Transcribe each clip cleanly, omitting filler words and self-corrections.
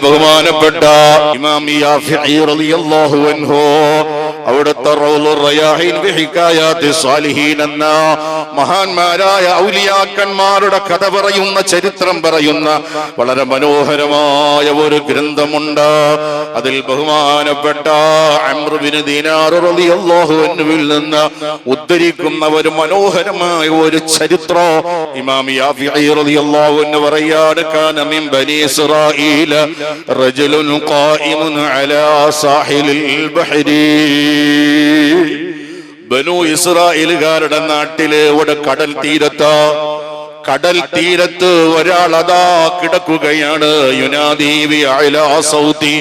ബഹുമാനപ്പെട്ട ഇമാം യാഫിഈ റളിയല്ലാഹു അൻഹു അവിടുത്തെ റൗളുർ റയാഹീൻ ബിഹികായാത്തി സ്വാലിഹീൻ എന്ന മഹാന്മാരായ ഔലിയാക്കന്മാരുടെ കഥ പറയുന്ന, ചരിത്രം പറയുന്ന വളരെ മനോഹരമായ ഒരു ഗ്രന്ഥമുണ്ട്. അതിൽ ബഹുമാനപ്പെട്ട അംർ ബിൻ ദീനാർ റളിയല്ലാഹു അൻഹുവിൽ നിന്ന് ഉദ്ധരിക്കുന്ന ഒരു മനോഹരമായ ഒരു ചരിത്രം ഇമാം യാഫിഈ റളിയല്ലാഹു അൻഹു പറയാണ്, കാന മിൻ ബനി ഇസ്രായീല റജുലുൻ ഖായിമുൻ അലാ സാഹിലിൽ ബഹരി. ബനു ഇസ്രായേലുകാരുടെ നാട്ടിലെ ഒരു കടൽ തീരത്ത് ഒരാൾ അതാ കിടക്കുകയാണ്. യുനാദി ബി അലാ സൗതി.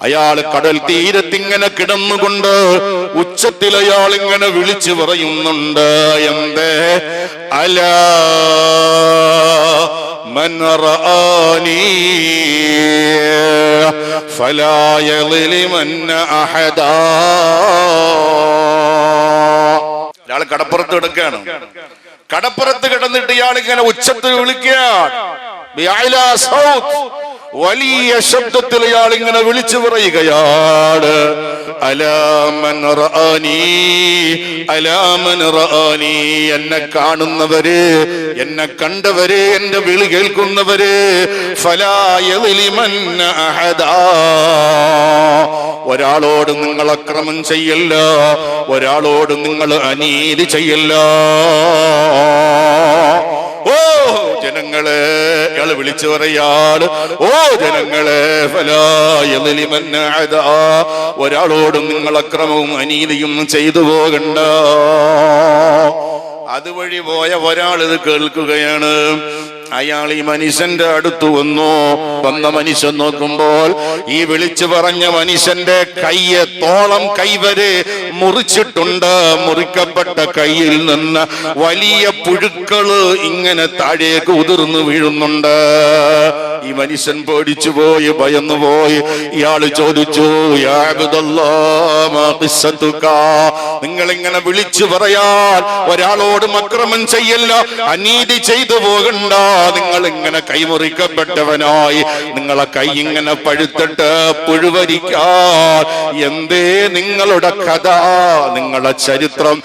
അയാൾ കടൽ തീരത്ത് ഇങ്ങനെ കിടന്നുകൊണ്ട് ഉച്ചത്തിൽ അയാൾ ഇങ്ങനെ വിളിച്ചു പറയുന്നുണ്ട്, എന്തേ അലാ മൻ റആനി ഫലാ യളിമന്ന അഹദാ. ഇയാൾ കടപ്പുറത്ത് കിടക്കുകയാണ്. കടപ്പുറത്ത് കിടന്നിട്ട് ഇയാൾ ഇങ്ങനെ ഉച്ചത്തിൽ വിളിക്കുകയാണ്. വലിയ ശബ്ദത്തിൽ ഇയാൾ ഇങ്ങനെ വിളിച്ചു പറയുകയാണ്, അലാ മൻ റആനി, അലാ മൻ റആനി. എന്നെ കാണുന്നവര്, എന്നെ കണ്ടവര്, എന്റെ വിളി കേൾക്കുന്നവര്, ഫലാ യളിമന്ന അഹദാ. ഒരാളോട് നിങ്ങൾ അക്രമം ചെയ്യല്ല, ഒരാളോട് നിങ്ങൾ അനീതി ചെയ്യല്ല. ഓ ജനങ്ങളെ, ഇയാള് വിളിച്ചു പറയാള്, ഓ ജനങ്ങളെ, ഫലാ യളിമന്ന അഹദാ. ഒരാളോടും നിങ്ങൾ അക്രമവും അനീതിയും ചെയ്തു പോകണ്ട. അതുവഴി പോയ ഒരാൾ ഇത് കേൾക്കുകയാണ്. അയാൾ ഈ മനുഷ്യന്റെ അടുത്ത് വന്ന മനുഷ്യൻ നോക്കുമ്പോൾ ഈ വിളിച്ചു പറഞ്ഞ മനുഷ്യന്റെ കയ്യത്തോളം കൈവരെ മുറിച്ചിട്ടുണ്ട്. മുറിക്കപ്പെട്ട കയ്യിൽ നിന്ന് വലിയ പുഴുക്കള് ഇങ്ങനെ താഴേക്ക് ഉതിർന്നു വീഴുന്നുണ്ട്. ഈ മനുഷ്യൻ പേടിച്ചുപോയി, ഭയന്നുപോയി. ഇയാള് ചോദിച്ചു, യാ അബ്ദുല്ലാഹ് മാ ഖിസ്സതുക. നിങ്ങൾ ഇങ്ങനെ വിളിച്ചു പറയാൻ, ഒരാളോടും അക്രമം ചെയ്യല്ല, അനീതി ചെയ്തു പോകണ്ട, നിങ്ങൾ ഇങ്ങനെ കൈമുറിക്കപ്പെട്ടവനായി നിങ്ങളെ കൈ ഇങ്ങനെ പഴുത്തിട്ട് പുഴുവരിക്കാൻ, എന്തേ നിങ്ങളുടെ കഥ, നിങ്ങളുടെ ചരിത്രം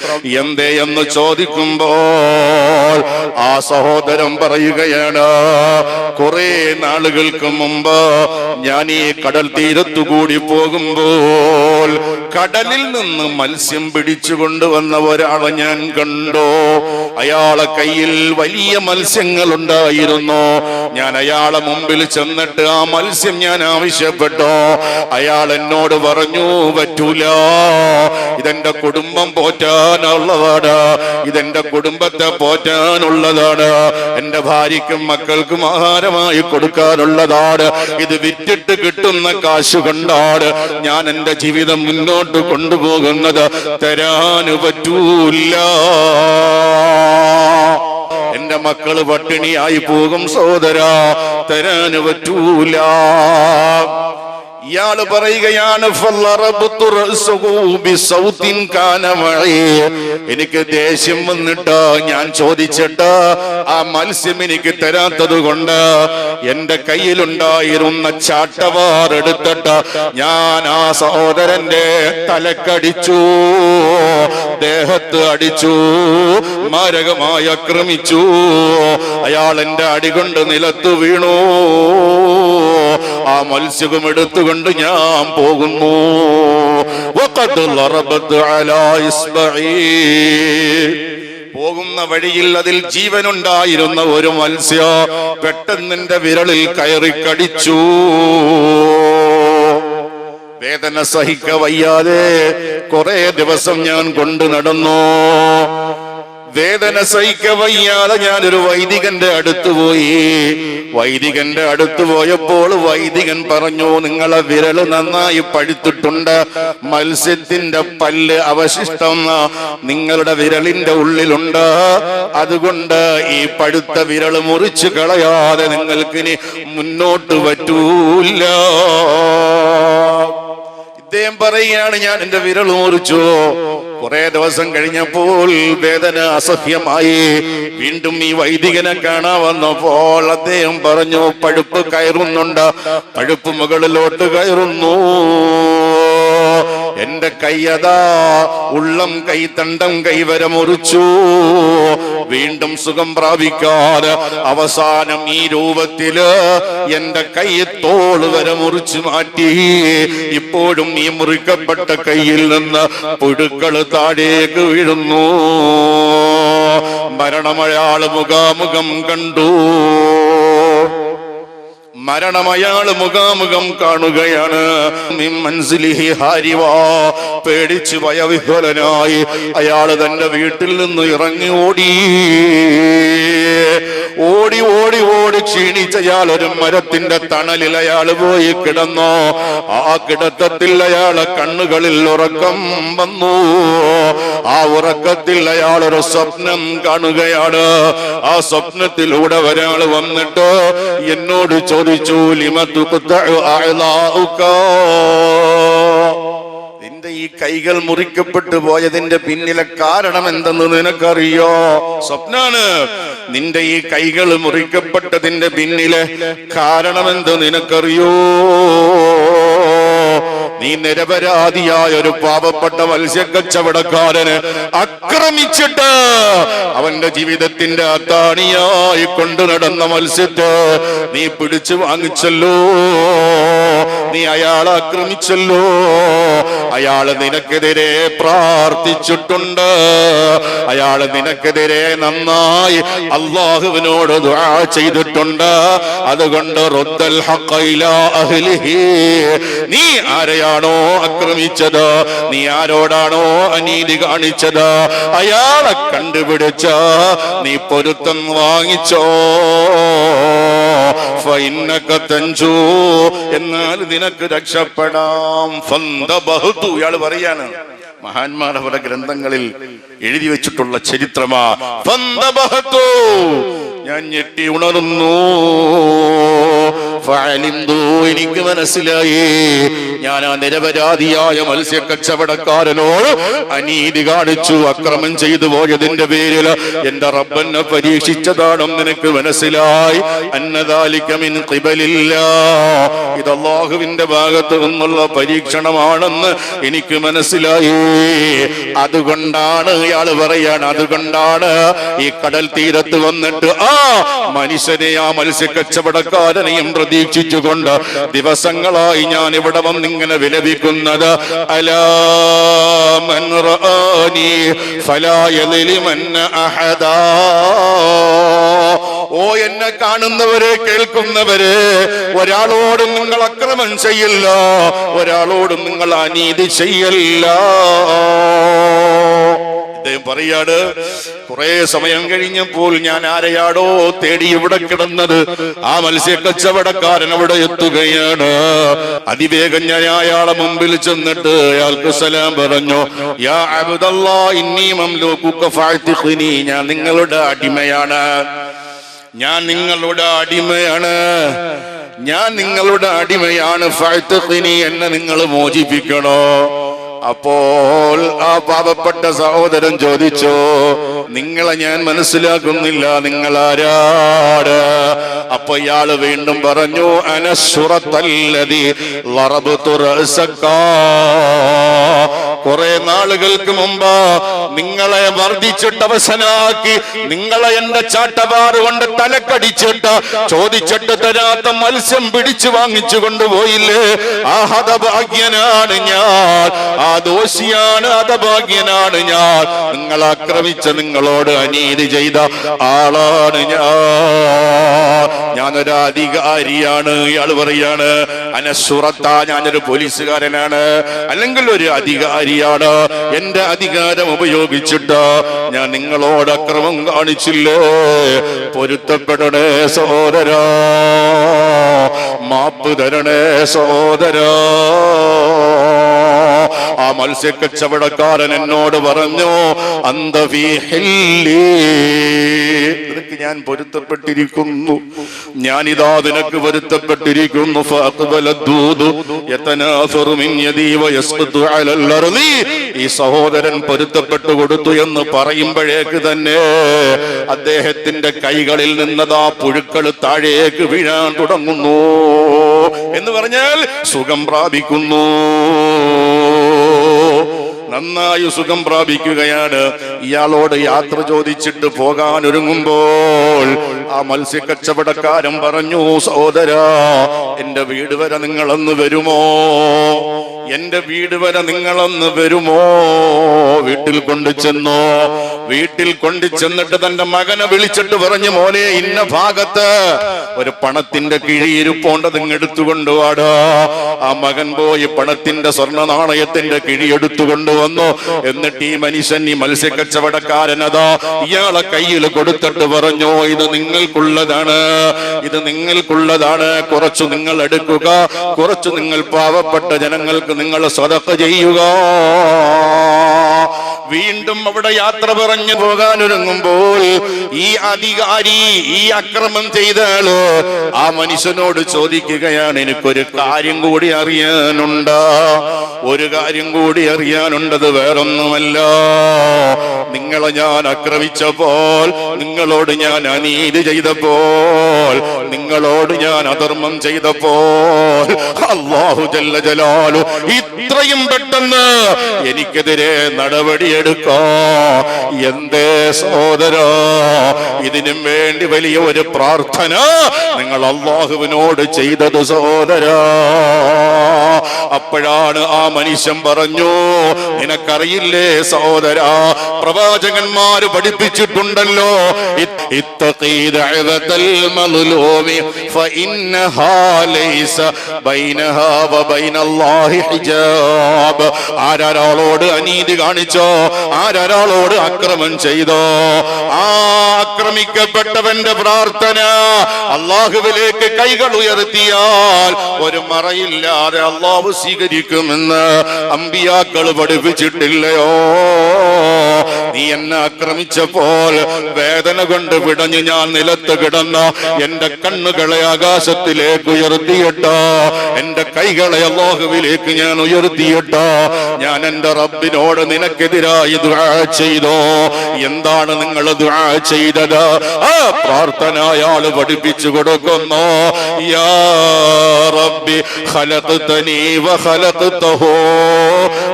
എന്തേ എന്ന് ചോദിക്കുമ്പോൾ ആ സഹോദരൻ പറയുകയാണ്, കുറെ നാളുകൾക്ക് മുമ്പ് ഞാൻ ഈ കടൽ തീരത്തുകൂടി പോകുമ്പോൾ കടലിൽ നിന്ന് മത്സ്യം പിടിച്ചു കൊണ്ടുവന്ന ഒരാളെ ഞാൻ കണ്ടു. അയാളെ കയ്യിൽ വലിയ മത്സ്യങ്ങൾ ഉണ്ടായിരുന്നു. ഞാൻ അയാളെ മുമ്പിൽ ചെന്നിട്ട് ആ മത്സ്യം ഞാൻ ആവശ്യപ്പെട്ടു. അയാൾ എന്നോട് പറഞ്ഞു, പറ്റൂല, ഇതെന്റെ കുടുംബം പോറ്റാനുള്ളതാണ്, ഇതെന്റെ കുടുംബത്തെ പോറ്റാനുള്ളതാണ്, എന്റെ ഭാര്യയ്ക്കും മക്കൾക്കും ആഹാരമായി കൊടുക്കാനുള്ളതാണ്, ഇത് വിറ്റിട്ട് കിട്ടുന്ന കാശ് കൊണ്ടാണ് ഞാൻ എന്റെ ജീവിതം മുന്നോട്ട് കൊണ്ടുപോകുന്നത്, തരാന് പറ്റൂല, എന്റെ മക്കള് പട്ടിണിയായി പോകും സഹോദരാ, തരാന് പറ്റൂല. ഇയാള് പറയുകയാണ്, എനിക്ക് ദേഷ്യം വന്നിട്ട് ഞാൻ ചോദിച്ചിട്ട് ആ മത്സ്യം എനിക്ക് തരാത്തത് കൊണ്ട് എന്റെ കയ്യിലുണ്ടായിരുന്ന ചാട്ടവാർ എടുത്തിട്ട് ഞാൻ ആ സഹോദരന്റെ തലക്കടിച്ചു, ദേഹത്ത് അടിച്ചു, മാരകമായി ആക്രമിച്ചു. അയാൾ എന്റെ അടികൊണ്ട് നിലത്തു വീണു. ആ മത്സ്യം എടുത്തുകൊണ്ട് ഞാൻ പോകുന്നു. പോകുന്ന വഴിയിൽ അതിൽ ജീവനുണ്ടായിരുന്ന ഒരു മത്സ്യം പെട്ടെന്ന് എന്റെ വിരലിൽ കയറി കടിച്ചു. വേദന സഹിക്ക വയ്യാതെ കുറെ ദിവസം ഞാൻ കൊണ്ടു നടന്നു. വേദന സഹിക്ക വയ്യാതെ ഞാനൊരു വൈദികന്റെ അടുത്ത് പോയി. വൈദികന്റെ അടുത്ത് പോയപ്പോൾ വൈദികൻ പറഞ്ഞു, നിങ്ങളെ വിരല് നന്നായി പഴുത്തിട്ടുണ്ട്, മത്സ്യത്തിന്റെ പല്ല് അവശിഷ്ടം നിങ്ങളുടെ വിരലിന്റെ ഉള്ളിലുണ്ട്, അതുകൊണ്ട് ഈ പഴുത്ത വിരല് മുറിച്ചു കളയാതെ നിങ്ങൾക്കിനി മുന്നോട്ട് പറ്റൂല. ഇദ്ദേഹം പറയുകയാണ്, ഞാൻ എന്റെ വിരൽ മുറിച്ചു, കുറെ ദിവസം കഴിഞ്ഞപ്പോൾ വേദന അസഹ്യമായി. വീണ്ടും ഈ വൈദികനെ കാണാൻ വന്നപ്പോൾ അദ്ദേഹം പറഞ്ഞു, പഴുപ്പ് കയറുന്നുണ്ട്, പഴുപ്പ് മുകളിലോട്ട് കയറുന്നു. എന്റെ കൈയതാ ഉള്ളം കൈ തണ്ടം കൈവരെ മുറിച്ചു. വീണ്ടും സുഖം പ്രാപിക്കാതെ അവസാനം ഈ രൂപത്തില് എന്റെ കൈ തോള് വരെ മുറിച്ചു മാറ്റി. ഇപ്പോഴും ഈ മുറിക്കപ്പെട്ട കൈയിൽ നിന്ന് പുഴുക്കള് താഴേക്ക് വീഴുന്നു. മരണമയാള് മുഖാമുഖം കണ്ടു. മരണമയാള് മുഖാമുഖം കാണുകയാണ്. പേടിച്ച് ഭയവിഹ്വലനായി അയാള് തന്റെ വീട്ടിൽ നിന്ന് ഇറങ്ങി ഓടി ഓടി ഓടി ഓടി ക്ഷീണിച്ചയാൾ ഒരു മരത്തിന്റെ തണലിൽ അയാൾ പോയി കിടന്നു. ആ കിടത്തത്തിൽ അയാളെ കണ്ണുകളിൽ ഉറക്കം വന്നു. ആ ഉറക്കത്തിൽ അയാൾ ഒരു സ്വപ്നം കാണുകയാണ്. ആ സ്വപ്നത്തിലൂടെ ഒരാൾ വന്നിട്ട് എന്നോട് ചോദിച്ചു, നിന്റെ ഈ കൈകൾ മുറിക്കപ്പെട്ടു പോയതിന്റെ പിന്നിലെ കാരണം എന്തെന്ന് നിനക്കറിയോ? സ്വപ്നാണ്. നിന്റെ ഈ കൈകൾ മുറിക്കപ്പെട്ടതിന്റെ പിന്നിലെ കാരണമെന്ത് നിനക്കറിയോ? നീ നിരപരാധിയായ ഒരു പാവപ്പെട്ട മത്സ്യക്കച്ചവടക്കാരന് ആക്രമിച്ചിട്ട് അവന്റെ ജീവിതത്തിന്റെ അത്താണിയായി കൊണ്ടു നടന്ന മത്സ്യത്തെ നീ പിടിച്ചു വാങ്ങിച്ചല്ലോ. നീ അയാളെ ആക്രമിച്ചല്ലോ. അയാള് നിനക്കെതിരെ പ്രാർത്ഥിച്ചിട്ടുണ്ട്. അയാള് നിനക്കെതിരെ നന്നായി അല്ലാഹുവിനോട് ദുആ ചെയ്തിട്ടുണ്ട്. അതുകൊണ്ട് റുദ്ദൽ ഹഖ ഇലാ അഹ്ലിഹി, നീ ആരെയാണോ ആക്രമിച്ചത്, നീ ആരോടാണോ അനീതി കാണിച്ചത്, അയാളെ കണ്ടുപിടിച്ച നീ പൊരുത്തം വാങ്ങിച്ചോ. ഫഇന്നക തൻജൂ, എന്നാൽ നിനക്ക് രക്ഷപ്പെടാം. ഫന്തബഹതു, ഇയാൾ പറയാണ്, മഹാന്മാരുടെ പല ഗ്രന്ഥങ്ങളിൽ എഴുതി വെച്ചിട്ടുള്ള ചരിത്രമാ. ഫന്തബഹതു, ഞാൻ ഞെട്ടി ഉണർന്നു. എനിക്ക് മനസ്സിലായി, ഞാൻ ആ നിരപരാധിയായ മത്സ്യക്കച്ചവടക്കാരനോട് അനീതി കാണിച്ചു, അക്രമം ചെയ്തു പോയതിന്റെ പേരിൽ എന്റെ റബ്ബനെ പരീക്ഷിച്ചതാണെന്ന് എനിക്ക് മനസ്സിലായി. അന്നദാലിക മിൻ ഖിബലില്ലാഹ്, ഇത് അല്ലാഹുവിന്റെ ഭാഗത്ത് നിന്നുള്ള പരീക്ഷണമാണെന്ന് എനിക്ക് മനസ്സിലായി. അതുകൊണ്ടാണ് ഇയാൾ പറയാണ്, അതുകൊണ്ടാണ് ഈ കടൽ തീരത്ത് വന്നിട്ട് ആ മനുഷ്യനെ, ആ മത്സ്യക്കച്ചവടക്കാരനെയും പ്രതീക്ഷിച്ചുകൊണ്ട് ദിവസങ്ങളായി ഞാൻ ഇവിടെ വന്നിങ്ങനെ വിലപിക്കുന്നത്. അലാ മൻ റആനി ഫലാ യളിമന്ന അഹദാ, ഓ എന്നെ കാണുന്നവരെ കേൾക്കുന്നവരെ, ഒരാളോടും നിങ്ങൾ അക്രമം ചെയ്യില്ല, ഒരാളോടും നിങ്ങൾ അനീതി ചെയ്യല്ല. അദ്ദേഹം പറയാണ്, കുറെ സമയം കഴിഞ്ഞപ്പോൾ ഞാൻ ആരെയാടോ തേടി ഇവിടെ കിടന്നത്, ആ മത്സ്യക്കച്ചവടക്കാരൻ അവിടെ എത്തുകയാണ്. അതിവേഗം ഞാൻ അയാളെ മുമ്പിൽ ചെന്നിട്ട് അയാൾക്ക് സലാം പറഞ്ഞു. യാ അബ്ദല്ലാഹ് ഇന്നി മംലൂകുക ഫഅതിഖ്നി, ഞാൻ നിങ്ങളുടെ അടിമയാണ്, ഞാൻ നിങ്ങളുടെ അടിമയാണ്, ഞാൻ നിങ്ങളുടെ അടിമയാണ്. ഫഅതിഖ്നി, എന്നെ നിങ്ങൾ മോചിപ്പിക്കണോ. അപ്പോൾ ആ പാവപ്പെട്ട സഹോദരൻ ചോദിച്ചു, നിങ്ങളെ ഞാൻ മനസ്സിലാക്കുന്നില്ല, നിങ്ങൾ ആരാണ്? അപ്പൊ ഇയാള് വീണ്ടും പറഞ്ഞു, അനശ്ശുറത്തല്ലദീ ലറബ്തു റഅസക, കുറെ നാളുകൾക്ക് മുമ്പ് നിങ്ങളെ മർദ്ദിച്ചിട്ട് അവസാനാക്കി, നിങ്ങളെ എന്റെ ചാട്ടവാറ് കൊണ്ട് തലക്കടിച്ചിട്ട് ചോദിച്ചിട്ട് തരാത്ത മത്സ്യം പിടിച്ചു വാങ്ങിച്ചു കൊണ്ടുപോയില്ലേ, ആ ഹതഭാഗ്യനാണ് ഞാൻ, ആ ദോഷിയാണ്, ഹതഭാഗ്യനാണ് ഞാൻ. നിങ്ങൾ ആക്രമിച്ച, നിങ്ങളോട് അനീതി ചെയ്ത ആളാണ് ഞാനൊരു അധികാരിയാണ്. ഇയാൾ പറയാണ്, അനശ്ശുറത്ത, ഞാനൊരു പോലീസുകാരനാണ്, അല്ലെങ്കിൽ ഒരു അധികാരിയാണ്. എന്റെ അധികാരം ഉപയോഗിച്ചിട്ട് ഞാൻ നിങ്ങളോട് അക്രമം കാണിച്ചില്ലേ. പൊരുത്തപ്പെടണേ സഹോദരാ, മാപ്പ് തരണേ സഹോദരാ. ആ മത്സ്യക്കച്ചവടക്കാരൻ എന്നോട് പറഞ്ഞു, അന്ത ഫീ ഹില്ലി, നിനക്ക് ഞാൻ പൊരുത്തപ്പെട്ടിരിക്കുന്നു, ഞാനിതാ നിനക്ക് പൊരുത്തപ്പെട്ടിരിക്കുന്നു. ഫഅഖ്ബല ദൂദു യതനാഫറു മിൻ യദി വയസ്ഖുതു അലൽ അർളി, ഈ സഹോദരൻ പൊരുത്തപ്പെട്ടു കൊടുത്തു എന്ന് പറയുമ്പോഴേക്ക് തന്നെ അദ്ദേഹത്തിന്റെ കൈകളിൽ നിന്നതാ പുഴുക്കൾ താഴേക്ക് വീഴാൻ തുടങ്ങുന്നു. എന്ന് പറഞ്ഞാൽ സുഖം പ്രാപിക്കുന്നു, നന്നായി സുഖം പ്രാപിക്കുകയാണ്. ഇയാളോട് യാത്ര ചോദിച്ചിട്ട് പോകാൻ ഒരുങ്ങുമ്പോൾ ആ മത്സ്യക്കച്ചവടക്കാരൻ പറഞ്ഞു, സഹോദരാ, എന്റെ വീട് വരെ നിങ്ങളൊന്ന് വരുമോ? എന്റെ വീട് വരെ നിങ്ങളൊന്ന് വരുമോ? വീട്ടിൽ കൊണ്ടു ചെന്നോ? വീട്ടിൽ കൊണ്ടു ചെന്നിട്ട് തന്റെ മകനെ വിളിച്ചിട്ട് പറഞ്ഞു, മോനെ, ഇന്ന ഭാഗത്ത് ഒരു പണത്തിന്റെ കിഴിയിരിപ്പോണ്ട് നിങ്ങൾ എടുത്തുകൊണ്ടുവാടാ. ആ മകൻ പോയി പണത്തിന്റെ സ്വർണ്ണ നാണയത്തിന്റെ കിഴി എടുത്തുകൊണ്ടുവന്നു. എന്നിട്ട് ഈ മനുഷ്യൻ, ഈ മത്സ്യക്കച്ചവടക്കാരനതാ ഇയാളെ കയ്യിൽ കൊടുത്തിട്ട് പറഞ്ഞു, ഇത് നിങ്ങൾക്കുള്ളതാണ്, ഇത് നിങ്ങൾക്കുള്ളതാണ്. കുറച്ചു നിങ്ങൾ എടുക്കുക, കുറച്ചു നിങ്ങൾ പാവപ്പെട്ട ജനങ്ങൾക്ക് നിങ്ങൾ സദഖ ചെയ്യുക. വീണ്ടും അവിടെ യാത്ര പറഞ്ഞു പോകാൻ ഒരുങ്ങുമ്പോൾ ഈ അധികാരി, ഈ അക്രമം ചെയ്ത ആള് ആ മനുഷ്യനോട് ചോദിക്കുകയാണ്, എനിക്കൊരു കാര്യം കൂടി അറിയാനുണ്ട്, ഒരു കാര്യം കൂടി അറിയാനുണ്ടത് വേറൊന്നുമല്ല. നിങ്ങളെ ഞാൻ ആക്രമിച്ചപ്പോൾ, നിങ്ങളോട് ഞാൻ അനീതി ചെയ്തപ്പോൾ, നിങ്ങളോട് ഞാൻ അധർമ്മം ചെയ്തപ്പോൾ അല്ലാഹു ജല്ല ജലാലു ഇത്രയും പെട്ടെന്ന് എനിക്കെതിരെ നടപടിയെടുക്കോ? എന്തേ സഹോദരാ, ഇതിനും വേണ്ടി വലിയ ഒരു പ്രാർത്ഥന നിങ്ങൾ അല്ലാഹുവിനോട് ചെയ്തത് സഹോദരാ. അപ്പോഴാണ് ആ മനുഷ്യൻ പറഞ്ഞു, നിനക്കറിയില്ലേ സഹോദരാ, പ്രവാചകന്മാര് പഠിപ്പിച്ചിട്ടുണ്ടല്ലോ, ആരാളോട് അനീതി കാണിച്ചോ, ആരാളോട് അക്രമം ചെയ്തോ, ആ ആക്രമിക്കപ്പെട്ടവന്റെ പ്രാർത്ഥന അള്ളാഹുവിലേക്ക് കൈകൾ ഉയർത്തിയാൽ ഒരു മറയില്ലാതെ അള്ളാഹു സ്വീകരിക്കുമെന്ന് അമ്പിയാക്കൾ പഠിപ്പിച്ചിട്ടില്ലയോ? നീ എന്നെ ആക്രമിച്ചപ്പോൾ വേദന കൊണ്ട് പിടഞ്ഞ് ഞാൻ നിലത്ത് കിടന്ന എന്റെ കണ്ണുകളെ ആകാശത്തിലേക്ക് ഉയർത്തിയിട്ടോ, എന്റെ കൈകളെ അല്ലാഹുവിലേക്ക് ഞാൻ ഉയർത്തിയിട്ടോ, ഞാൻ എന്റെ റബ്ബിനോട് നിനക്കെതിരായി ദുആ ചെയ്തോ. എന്താണ് നിങ്ങൾ ദുആ ചെയ്തത്? ആ പ്രാർത്ഥന അയാൾ പഠിപ്പിച്ചു കൊടുക്കുന്നു. യാ റബ്ബി ഖലഖ്തനീ വഖലഖ്തഹു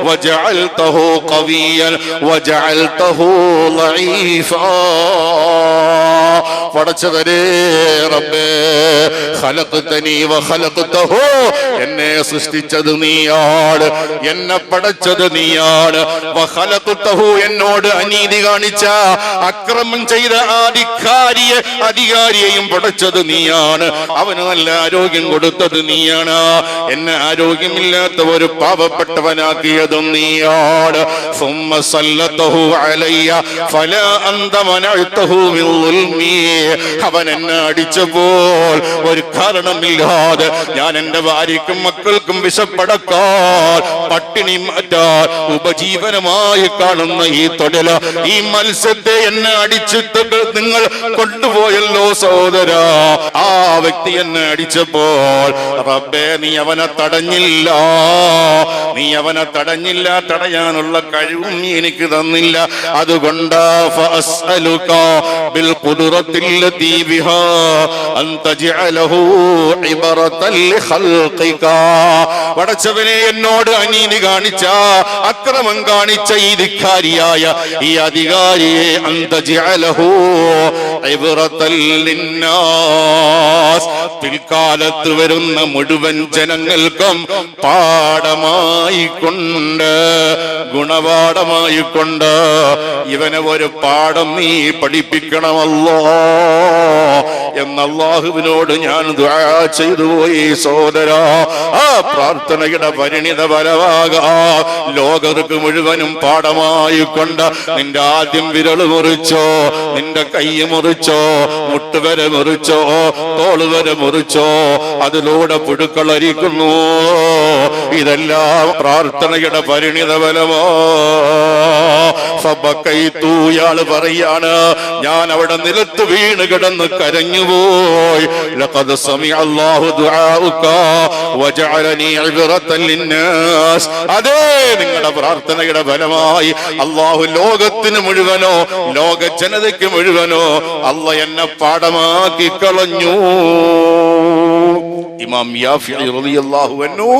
വജഅൽതഹു ഖവിയ്യൻ വജഅൽതഹു ളഈഫാ. പടച്ചവനേ റബ്ബേ, ഖലഖ്തനീ വഖലഖ്തഹു, എന്നെ സൃഷ്ടിച്ചത് നീയാണ്, എന്നെ പടച്ചത് നീയാണ്. വഖലഖ്തഹു, എന്നോട് അനീതി കാണിച്ച, അക്രമം ചെയ്ത അധികാരിയെയും പടച്ചത് നീയാണ്. അവന് നല്ല ആരോഗ്യം കൊടുത്തത് നീയാണ്. എന്നെ ആരോഗ്യമില്ലാത്ത ഒരു പാവപ്പെട്ടവനാക്കിയതും നീയാണ്. സുമ്മ സല്ലതഹു അലയ്യ ഫലാ അന്ത മനഅതഹു മിൻ ളുൽമി. അവൻ എന്നെ അടിച്ചപ്പോൾ ഒരു കാരണമില്ലാതെ ഞാൻ എന്റെ ഭാര്യയ്ക്കും മക്കൾക്കും വിശപ്പടക്കാൻ, പട്ടിണി മാറ്റാൻ ഉപജീവനമായി കാണുന്ന ഈ തൊഴിൽ, ഈ മത്സ്യത്തെ എന്നെ അടിച്ചിട്ട് നിങ്ങൾ കൊണ്ടുപോയല്ലോ സഹോദരാ. ആ വ്യക്തി എന്നെ അടിച്ചപ്പോൾ റബ്ബേ, നീ അവനെ തടഞ്ഞില്ല, നീ അവനെ തടഞ്ഞില്ല, തടയാനുള്ള കഴിവും നീ എനിക്ക് തന്നില്ല. അതുകൊണ്ട് ഫഅസ്അലുക ബിൽ ഖുദ്റത്തില്ലതി ബിഹാ അൻ തജ്അലഹു ഇബറതൻ ലിഖൽഖിക. പടച്ചവനെ, എന്നോട് അനീതി കാണിച്ച, അക്രമം കാണിച്ച ഈ ധിക്കാരിയായ ഈ അധികാരിയെ അൻ തജ്അലഹു ഇബറതൻ ലിന്നാസ്, പിൽക്കാലത്ത് വരുന്ന മുഴുവൻ ജനങ്ങൾക്കും പാഠമായിക്കൊണ്ട്, ഗുണപാഠമായിക്കൊണ്ട് ഇവനെ ഒരു പാഠം നീ പഠിപ്പിക്കണമല്ലോ എന്ന് അല്ലാഹുവിനോട് ഞാൻ ദുആ ചെയ്തു പോയി സഹോദരാ. ആ പ്രാർത്ഥനയുടെ പരിണിത ഫലമാകാം ലോകർക്ക് മുഴുവനും പാഠമായിക്കൊണ്ട് നിന്റെ ആദ്യം വിരല് മുറിച്ചോ, നിന്റെ കൈ മുറിച്ചോ, മുട്ടുവരെ മുറിച്ചോ, തോള് വരെ മുറിച്ചോ, അതിലൂടെ പുഴുക്കളരിക്കുന്നു. ഇതെല്ലാം പ്രാർത്ഥനയുടെ പരിണിത ഫലമോ. ഫബകൈതു, ഇയാൾ പറയാണ് ഞാൻ അവിടെ നിലത്ത് വീണ് കിടന്ന് കരഞ്ഞുപോയി. ലഖദ് സമിഅ അല്ലാഹു ദുആഉക വജഅലനി ഇബ്റതൻ ലിന്നാസ്. അതേ, നിങ്ങളുടെ പ്രാർത്ഥനയുടെ ഫലമായി അല്ലാഹു ലോകത്തിന് മുഴുവനോ ലോക ജനതയ്ക്ക് മുഴുവനോ അല്ലാഹ് എന്നെ പാഠമാക്കി കളഞ്ഞു. ഇമാം യാഫിഈ റളിയല്ലാഹു അൻഹു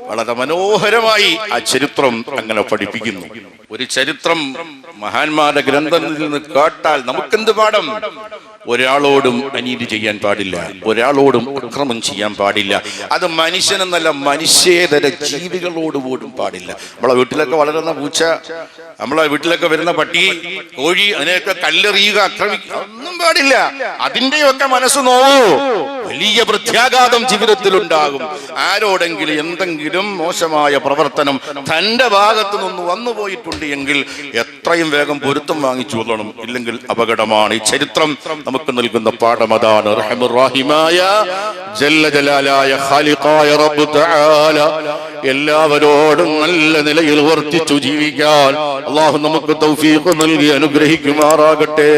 വളരെ മനോഹരമായി ആ ചരിത്രം അങ്ങനെ പഠിപ്പിക്കുന്നു. ഒരു ചരിത്രം മഹാന്മാരുടെ ഗ്രന്ഥത്തിൽ നിന്ന് കേട്ടാൽ നമുക്കെന്ത് പാഠം? ഒരാളോടും അനീതി ചെയ്യാൻ പാടില്ല, ഒരാളോടും അക്രമം ചെയ്യാൻ പാടില്ല. അത് മനുഷ്യനെന്നല്ല, മനുഷ്യേതര ജീവികളോട് പോലും പാടില്ല. നമ്മളെ വീട്ടിലൊക്കെ വളരുന്ന പൂച്ച, നമ്മളെ വീട്ടിലൊക്കെ വരുന്ന പട്ടി, കോഴി, അതിനെയൊക്കെ കല്ലെറിയുക, ആക്രമിക്കുക ഒന്നും പാടില്ല. അതിന്റെയൊക്കെ മനസ്സ് നോവൂ, വലിയ പ്രത്യാഘാതം ജീവിതത്തിൽ ഉണ്ടാകും. ആരോടെങ്കിലും എന്തെങ്കിലും മോശമായ പ്രവർത്തനം തന്റെ ഭാഗത്തു നിന്ന് വന്നു പോയിട്ടുണ്ട് എങ്കിൽ എത്രയും വേഗം പൊരുത്തം വാങ്ങിച്ചു കൊള്ളണം, ഇല്ലെങ്കിൽ അപകടമാണ്. ഈ ചരിത്രം നമുക്ക് നൽകുന്ന പാഠം അതാണ്. റഹ്മാൻ റഹീമായ ജല്ല ജലാലായ ഖാലിഖായ റബ്ബ് തആല എല്ലാവരോടും നല്ല നിലയിൽ വർത്തിച്ചു ജീവിക്കാൻ അല്ലാഹു നമുക്ക് തൗഫീഖ് നൽകി അനുഗ്രഹിക്കുമാറാകട്ടെ.